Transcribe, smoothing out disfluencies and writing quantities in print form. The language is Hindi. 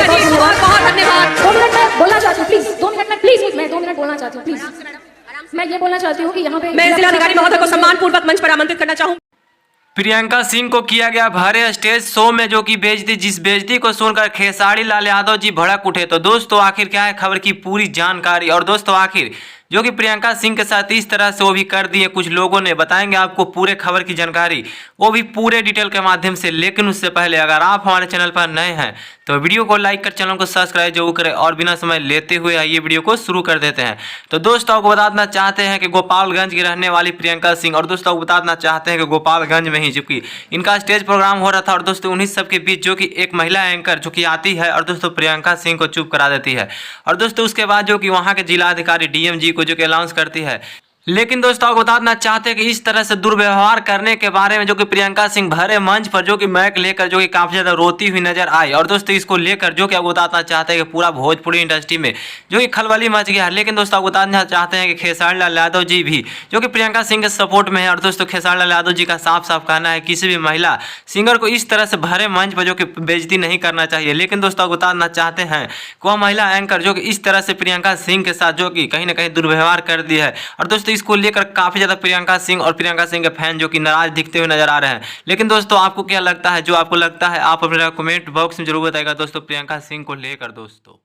बहुत बहुत धन्यवाद। बहुत धन्यवाद। 2 मिनट में बोलना चाहती हूँ प्लीज, 2 मिनट में प्लीज, मैं 2 मिनट बोलना चाहती हूँ प्लीज। मैं ये बोलना चाहती हूँ कि यहाँ पे मैं जिलाधिकारी महोदय को सम्मान पूर्वक मंच पर आमंत्रित करना चाहूँ। प्रियंका सिंह को किया गया भारे स्टेज शो में जो कि बेइज्जती, जिस बेइज्जती को सुनकर खेसारी लाल यादव जी भड़क उठे। तो दोस्तों आखिर क्या है खबर की पूरी जानकारी, और दोस्तों आखिर जो कि प्रियंका सिंह के साथ इस तरह से वो भी कर दिए कुछ लोगों ने, बताएंगे आपको पूरे खबर की जानकारी, वो भी पूरे डिटेल के माध्यम से। लेकिन उससे पहले अगर आप हमारे चैनल पर नए हैं तो वीडियो को लाइक कर चैनल को सब्सक्राइब जरूर करें, और बिना समय लेते हुए आइए वीडियो को शुरू कर देते हैं। तो दोस्तों आपको बताना चाहते हैं कि गोपालगंज की रहने वाली प्रियंका सिंह, और दोस्तों आपको बताना चाहते हैं कि गोपालगंज में ही चूंकि इनका स्टेज प्रोग्राम हो रहा था, और दोस्तों उन्हीं सब के बीच जो कि एक महिला एंकर जो कि आती है और दोस्तों प्रियंका सिंह को चुप करा देती है, और दोस्तों उसके बाद जो कि वहाँ के जिलाधिकारी डीएम जी को जो कि अनाउंस करती है। लेकिन दोस्तों आपको बताना चाहते हैं कि इस तरह से दुर्व्यवहार करने के बारे में जो कि प्रियंका सिंह भरे मंच पर जो कि माइक लेकर जो कि काफी ज्यादा रोती हुई नजर आई, और दोस्तों इसको लेकर जो कि आपको बताना चाहते हैं कि पूरा भोजपुरी इंडस्ट्री में जो कि खलबली मच गया है। लेकिन दोस्तों आपको बताना चाहते हैं कि खेसारी लाल यादव जी भी जो कि प्रियंका सिंह के सपोर्ट में है, और दोस्तों खेसारी लाल यादव जी का साफ साफ कहना है किसी भी महिला सिंगर को इस तरह से भरे मंच पर जो कि बेइज्जती नहीं करना चाहिए। लेकिन दोस्तों आपको बताना चाहते हैं कि वह महिला एंकर जो कि इस तरह से प्रियंका सिंह के साथ जो कि कहीं ना कहीं दुर्व्यवहार कर दिया है, और दोस्तों इसको लेकर काफी ज्यादा प्रियंका सिंह और प्रियंका सिंह के फैन जो कि नाराज दिखते हुए नजर आ रहे हैं। लेकिन दोस्तों आपको क्या लगता है, जो आपको लगता है आप अपने कमेंट बॉक्स में जरूर बताइएगा दोस्तों प्रियंका सिंह को लेकर दोस्तों।